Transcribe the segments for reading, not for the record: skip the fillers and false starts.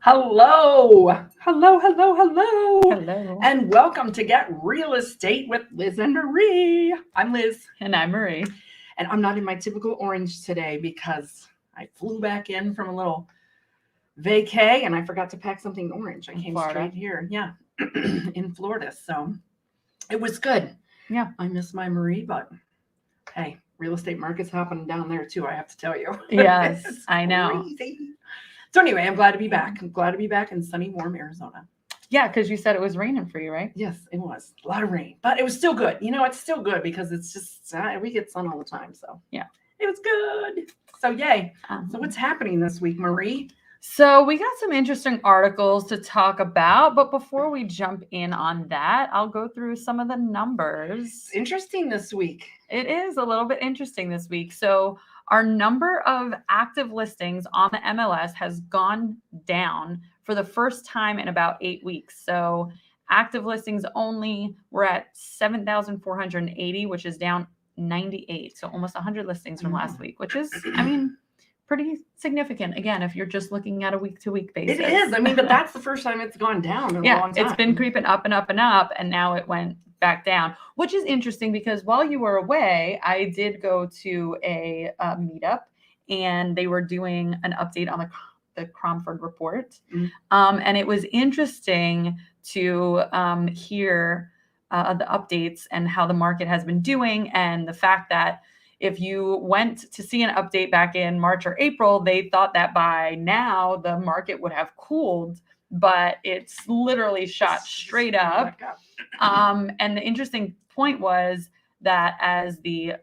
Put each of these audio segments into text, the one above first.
Hello. Hello, hello, hello. Hello. And welcome to Get Real Estate with Liz and Marie. I'm Liz. And I'm Marie. And I'm not in my typical orange today because I flew back in from a little vacay and I forgot to pack something orange. I came straight here. Yeah. In Florida. So it was good. Yeah. I miss my Marie, but hey, real estate market's happening down there too, I have to tell you. Yes, I know. Crazy. So anyway, I'm glad to be back. I'm glad to be back in sunny, warm Arizona. Yeah, because you said it was raining for you, right? Yes, it was. A lot of rain, but it was still good. You know, it's still good because it's just, we get sun all the time. So yeah, it was good. So yay. So what's happening this week, Marie? So we got some interesting articles to talk about, but before we jump in on that, I'll go through some of the numbers. It's interesting this week. It is a little bit interesting this week. So our number of active listings on the MLS has gone down for the first time in about 8 weeks. So active listings only were at 7,480, which is down 98. So almost 100 listings from last week, which is, I mean, pretty significant. Again, if you're just looking at a week-to-week basis. It is. I mean, but that's the first time it's gone down in a long time. It's been creeping up and up and up, and now it went back down, which is interesting because while you were away, I did go to a meetup, and they were doing an update on the Cromford report. And it was interesting to hear the updates and how the market has been doing, and the fact that if you went to see an update back in March or April, they thought that by now the market would have cooled, but it's literally shot straight up. And the interesting point was that as the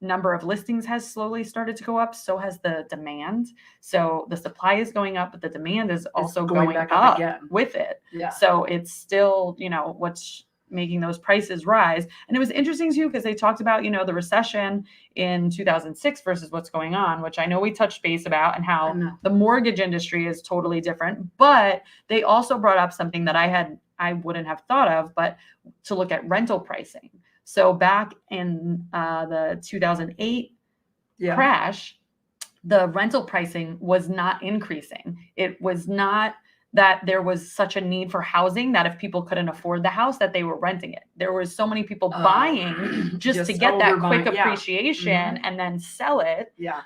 number of listings has slowly started to go up, so has the demand. So the supply is going up, but the demand is also going up with it. Yeah. So it's still, what's making those prices rise. And it was interesting too, because they talked about, the recession in 2006 versus what's going on, which I know we touched base about, and how the mortgage industry is totally different. But they also brought up something that I wouldn't have thought of, but to look at rental pricing. So back in the 2008 crash, the rental pricing was not increasing. It was not that there was such a need for housing that if people couldn't afford the house, that they were renting it. There was so many people buying just to get that quick appreciation and then sell it. Yeah.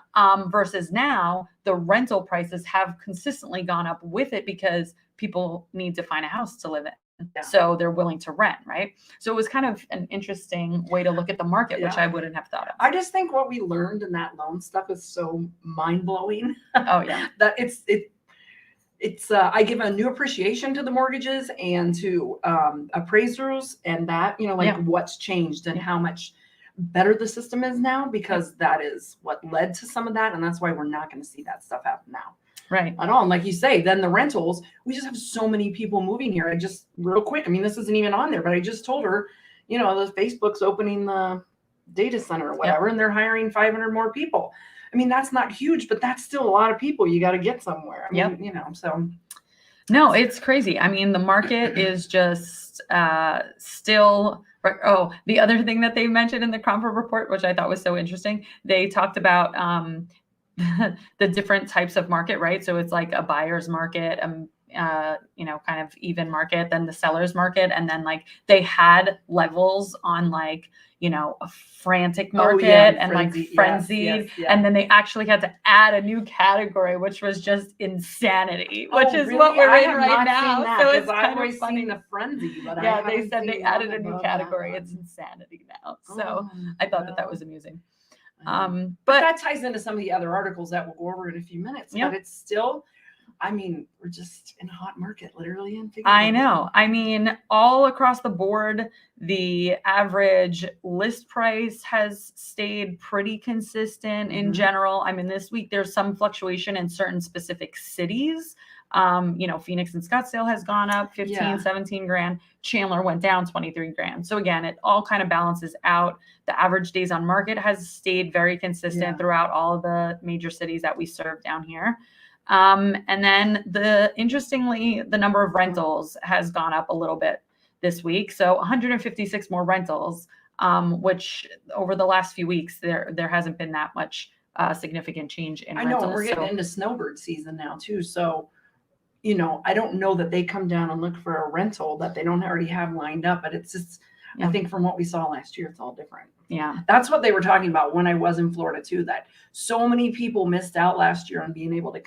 Versus now, the rental prices have consistently gone up with it because people need to find a house to live in. Yeah. So they're willing to rent, right? So it was kind of an interesting way to look at the market, which I wouldn't have thought of. I just think what we learned in that loan stuff is so mind-blowing. Oh, yeah. That it's I give a new appreciation to the mortgages and to appraisers, and that, what's changed and how much better the system is now, because that is what led to some of that. And that's why we're not going to see that stuff happen now. Right. At all. And like you say, then the rentals, we just have so many people moving here. Real quick, I mean, this isn't even on there, but I just told her, the Facebook's opening the data center or whatever, and they're hiring 500 more people. I mean, that's not huge, but that's still a lot of people you got to get somewhere. I mean, so. No, it's crazy. I mean, the market is just still. Oh, the other thing that they mentioned in the Cromford report, which I thought was so interesting, they talked about the different types of market, right? So it's like a buyer's market, kind of even market, then the seller's market. And then they had levels on a frantic market and frenzied. Yes. And then they actually had to add a new category, which was just insanity, which is what we're in right now. So it's kind of funny. The frenzy, but they said they added a new category. It's insanity now. So I thought that was amusing. But that ties into some of the other articles that we'll go over in a few minutes. But it's still, we're just in a hot market, literally. I know. I mean, all across the board, the average list price has stayed pretty consistent in general. I mean, this week there's some fluctuation in certain specific cities. Phoenix and Scottsdale has gone up 15, 17 grand. Chandler went down 23 grand. So again, it all kind of balances out. The average days on market has stayed very consistent throughout all of the major cities that we serve down here. And then interestingly, the number of rentals has gone up a little bit this week. So 156 more rentals, which over the last few weeks, there hasn't been that much significant change in rentals. I know, we're getting into Snowbird season now too. So you know, I don't know that they come down and look for a rental that they don't already have lined up, but it's just, Yeah. I think from what we saw last year, it's all different. Yeah. That's what they were talking about when I was in Florida too, that so many people missed out last year on being able to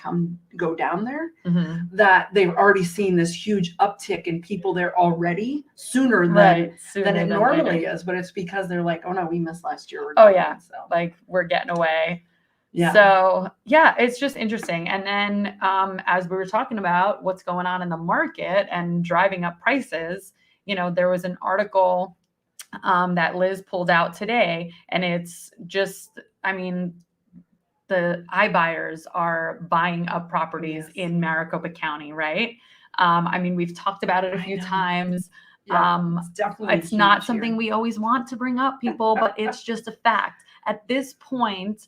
go down there, that they've already seen this huge uptick in people there already sooner than it normally is. But it's because they're like, oh no, we missed last year. Oh yeah. So. Like we're getting away. Yeah. So yeah, it's just interesting. And then as we were talking about what's going on in the market and driving up prices, you know, there was an article that Liz pulled out today, and it's just, I mean, the iBuyers are buying up properties in Maricopa County, right? I mean, we've talked about it a few times. Yeah, it's definitely it's not something we always want to bring up, people, but it's just a fact. At this point,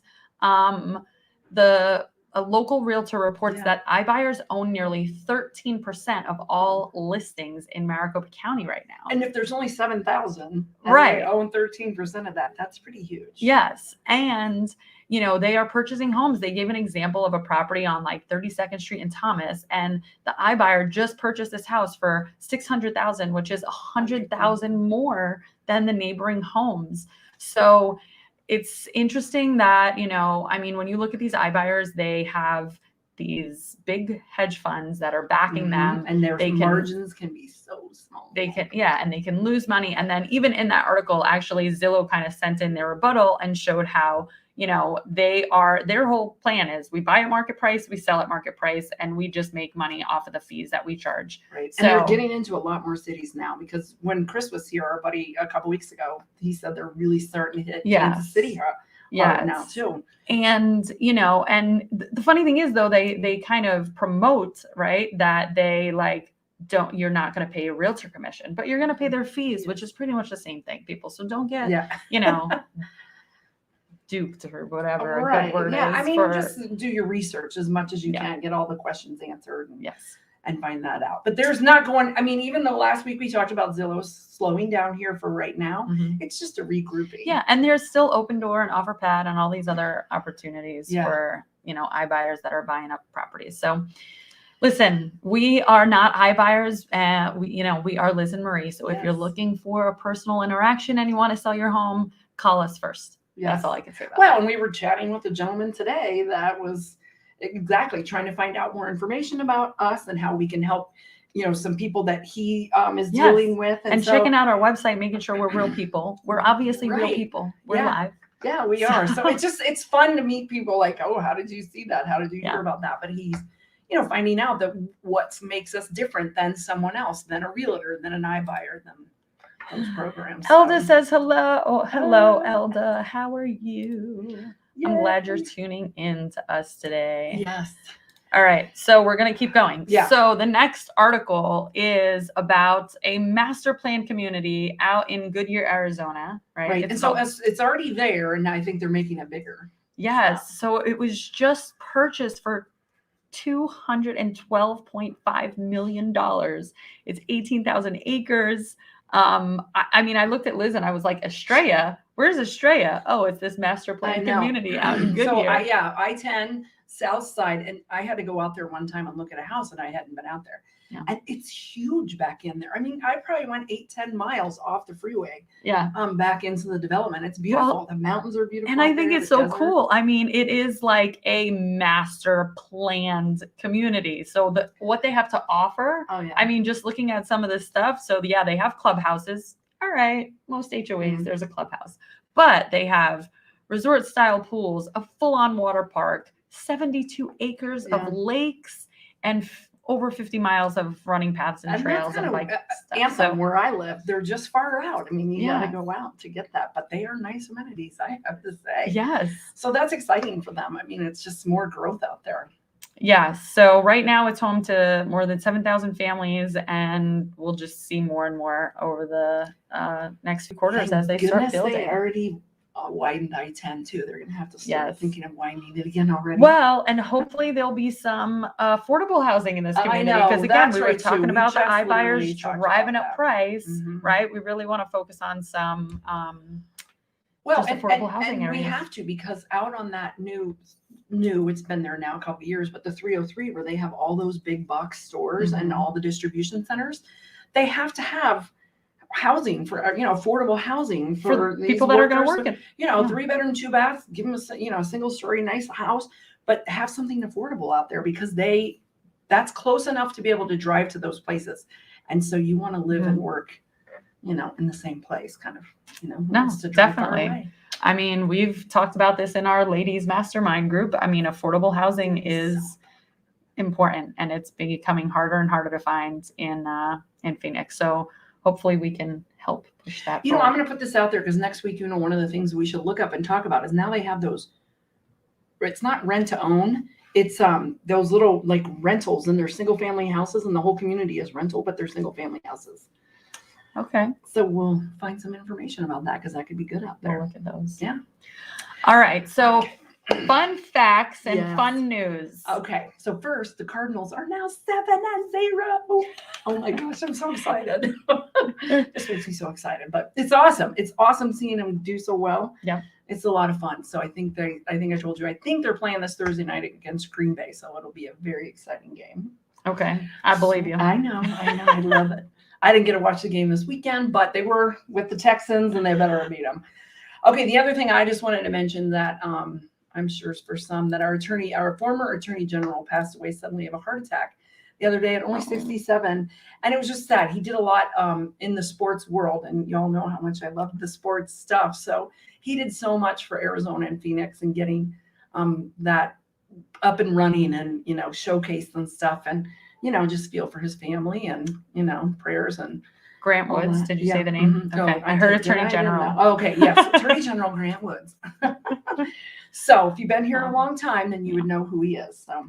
a local realtor reports that iBuyers own nearly 13% of all listings in Maricopa County right now. And if there's only 7,000, right, they own 13% of that. That's pretty huge. Yes. And, you know, they are purchasing homes. They gave an example of a property on like 32nd Street in Thomas, and the iBuyer just purchased this house for $600,000, which is $100,000 more than the neighboring homes. So it's interesting that, you know, I mean, when you look at these iBuyers, they have these big hedge funds that are backing them, and their margins can be so small. They can, and they can lose money. And then even in that article, actually, Zillow kind of sent in their rebuttal and showed how, you know, their whole plan is we buy at market price, we sell at market price, and we just make money off of the fees that we charge. Right. So, and they're getting into a lot more cities now, because when Chris was here, our buddy, a couple weeks ago, he said they're really starting to hit Kansas City now too. And, you know, and the funny thing is, though, they kind of promote, right, that they like, you're not going to pay a realtor commission, but you're going to pay their fees, which is pretty much the same thing, people. So don't get, you know, duped or whatever a good word is. I mean, just do your research as much as you can, get all the questions answered. And find that out. But there's not going, I mean, even though last week we talked about Zillow slowing down here for right now, it's just a regrouping. Yeah. And there's still Open Door and OfferPad and all these other opportunities for, you know, iBuyers that are buying up properties. So listen, we are not iBuyers. We are Liz and Marie. So if you're looking for a personal interaction and you want to sell your home, call us first. That's all I can say about that. And we were chatting with a gentleman today that was exactly trying to find out more information about us and how we can help, you know, some people that he is dealing with. And so, checking out our website, making sure we're real people. We're obviously real people. We're live. Yeah, we are. So it's fun to meet people like, oh, how did you see that? How did you hear about that? But he's, you know, finding out that what makes us different than someone else, than a realtor, than an iBuyer, than those programs. Elda says hello. Oh, hello, Elda. How are you? I'm glad you're tuning in to us today. Yes. All right. So we're going to keep going. So the next article is about a master plan community out in Goodyear, Arizona. Right. And so it's already there, and I think they're making it bigger. Yes. So it was just purchased for $212.5 million. It's 18,000 acres. I mean, I looked at Liz and I was like, Estrella, where's Estrella? Oh, it's this master plan community out in Goodyear. So I-10 South Side, and I had to go out there one time and look at a house, and I hadn't been out there. And it's huge back in there. I mean, I probably went 8-10 miles off the freeway. Back into the development. It's beautiful. Well, the mountains are beautiful. And I think it's so cool. I mean, it is like a master planned community. So what they have to offer, I mean, just looking at some of this stuff. So they have clubhouses. All right. Most HOAs, there's a clubhouse, but they have resort style pools, a full-on water park, 72 acres of lakes, and over 50 miles of running paths and trails and bike stuff. Anthem, where I live, they're just far out. I mean, you got to go out to get that, but they are nice amenities, I have to say. Yes. So that's exciting for them. I mean, it's just more growth out there. Yeah. So right now it's home to more than 7,000 families, and we'll just see more and more over the next few quarters as they start building. They already widened I-10 too. They're going to have to start thinking of widening it again already. Well, and hopefully there'll be some affordable housing in this community, because again, we were talking about the iBuyers driving up price, right? We really want to focus on some affordable housing areas. We have to, because out on that new new. It's been there now a couple of years, but the 303 where they have all those big box stores and all the distribution centers, they have to have housing for, affordable housing for these people that are going to workers. work it. 3-bedroom, 2-bath, give them a single story, nice house, but have something affordable out there because that's close enough to be able to drive to those places. And so you want to live and work, in the same place, kind of, No, to drive far definitely. away. I mean, we've talked about this in our ladies mastermind group. I mean, affordable housing is important, and it's becoming harder and harder to find in Phoenix. So hopefully we can help push that forward. I'm going to put this out there because next week, one of the things we should look up and talk about is now they have those, it's not rent to own. It's those little like rentals in their single family houses, and the whole community is rental, but they're single family houses. Okay. So we'll find some information about that because that could be good out there. We'll look at those. Yeah. All right. So fun facts and fun news. Okay. So first, the Cardinals are now 7-0. Oh my gosh, I'm so excited. This makes me so excited, but it's awesome. It's awesome seeing them do so well. Yeah. It's a lot of fun. So I think I told you, I think they're playing this Thursday night against Green Bay. So it'll be a very exciting game. Okay. I believe you. I know. I love it. I didn't get to watch the game this weekend, but they were with the Texans and they better beat them. Okay. The other thing I just wanted to mention that I'm sure for some that our former attorney general passed away suddenly of a heart attack the other day at only 67. And it was just sad. He did a lot in the sports world, and y'all know how much I love the sports stuff. So he did so much for Arizona and Phoenix and getting that up and running and, showcased and stuff. And, just feel for his family and, prayers and Grant Woods. Did you say the name? Mm-hmm. Okay. I heard Attorney General. Oh, okay. Yes. Attorney General Grant Woods. So if you've been here a long time, then you would know who he is. So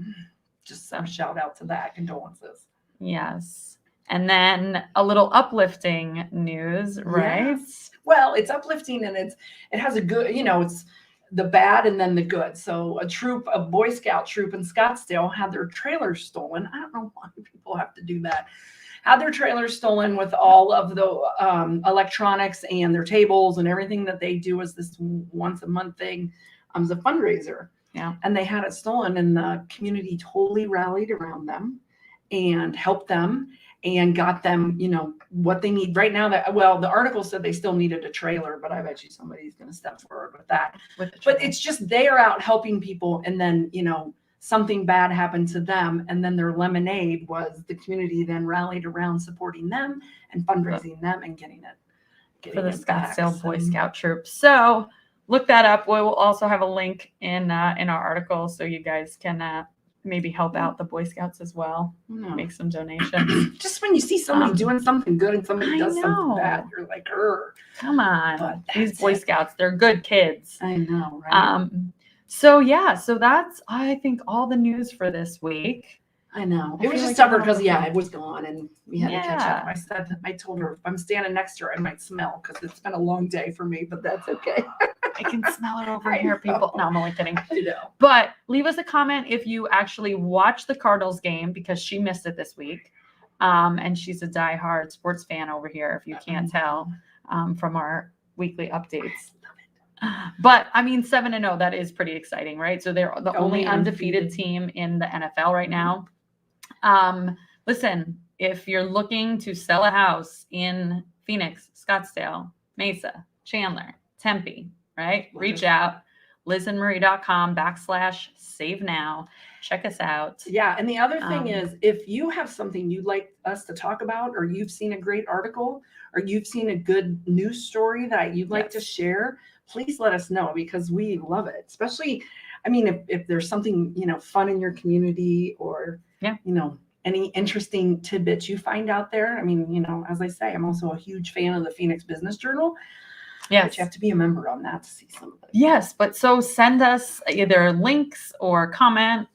just a shout out to that. Condolences. Yes. And then a little uplifting news, right? Yes. Well, it's uplifting and it has a good, it's the bad and then the good. So a Boy Scout troop in Scottsdale had their trailers stolen. I don't know why people have to do that. Had their trailers stolen with all of the electronics and their tables and everything that they do as this once a month thing. As a fundraiser. Yeah. And they had it stolen, and the community totally rallied around them and helped them and got them, what they need right now. The article said they still needed a trailer, but I bet you somebody's going to step forward with that. But it's just, they are out helping people. And then, something bad happened to them. And then their lemonade was the community then rallied around supporting them and fundraising them and getting it for the Scottsdale Boy Scout troop. So look that up. We will also have a link in our article so you guys can maybe help out the Boy Scouts as well. Make some donations. Just when you see somebody doing something good and somebody does something bad, you're like, come on. These Boy Scouts, they're good kids. I know, right? So that's, I think, all the news for this week. I know. It was just tougher because, it was gone and we had to catch up. I told her if I'm standing next to her, I might smell because it's been a long day for me, but that's okay. I can smell it over here, people. No, I'm only kidding. I know. But leave us a comment if you actually watched the Cardinals game because she missed it this week. And she's a diehard sports fan over here, if you can't tell from our weekly updates. But 7-0, that is pretty exciting, right? So they're the only undefeated team in the NFL right now. Listen, if you're looking to sell a house in Phoenix, Scottsdale, Mesa, Chandler, Tempe, right? Reach out, lizandmarie.com/save now. Check us out. Yeah. And the other thing is, if you have something you'd like us to talk about, or you've seen a great article, or you've seen a good news story that you'd like to share, please let us know because we love it. Especially, if there's something, fun in your community or, any interesting tidbits you find out there. As I say, I'm also a huge fan of the Phoenix Business Journal. Yes. But you have to be a member on that to see some of it. Yes. But so send us either links or comment,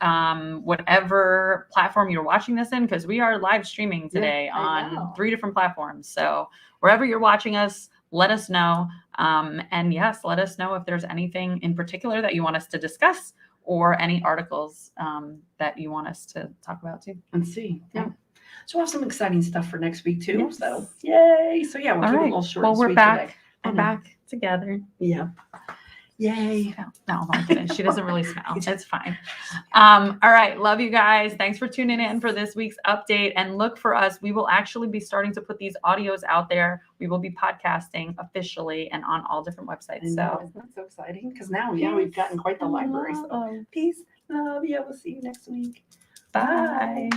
whatever platform you're watching this in, because we are live streaming today on 3 different platforms. So wherever you're watching us, let us know. And yes, let us know if there's anything in particular that you want us to discuss or any articles that you want us to talk about too. And see. Yeah. So we'll have some exciting stuff for next week too. Yes. So yay. So we'll keep it a little short. Well, we're back. Today. We're back together. Yeah. Yay. No, I'm kidding. She doesn't really smell. It's fine. All right. Love you guys. Thanks for tuning in for this week's update. And look for us. We will actually be starting to put these audios out there. We will be podcasting officially and on all different websites. So isn't that so exciting? Because now, we've gotten quite the library. So peace, love. Yeah, we'll see you next week. Bye.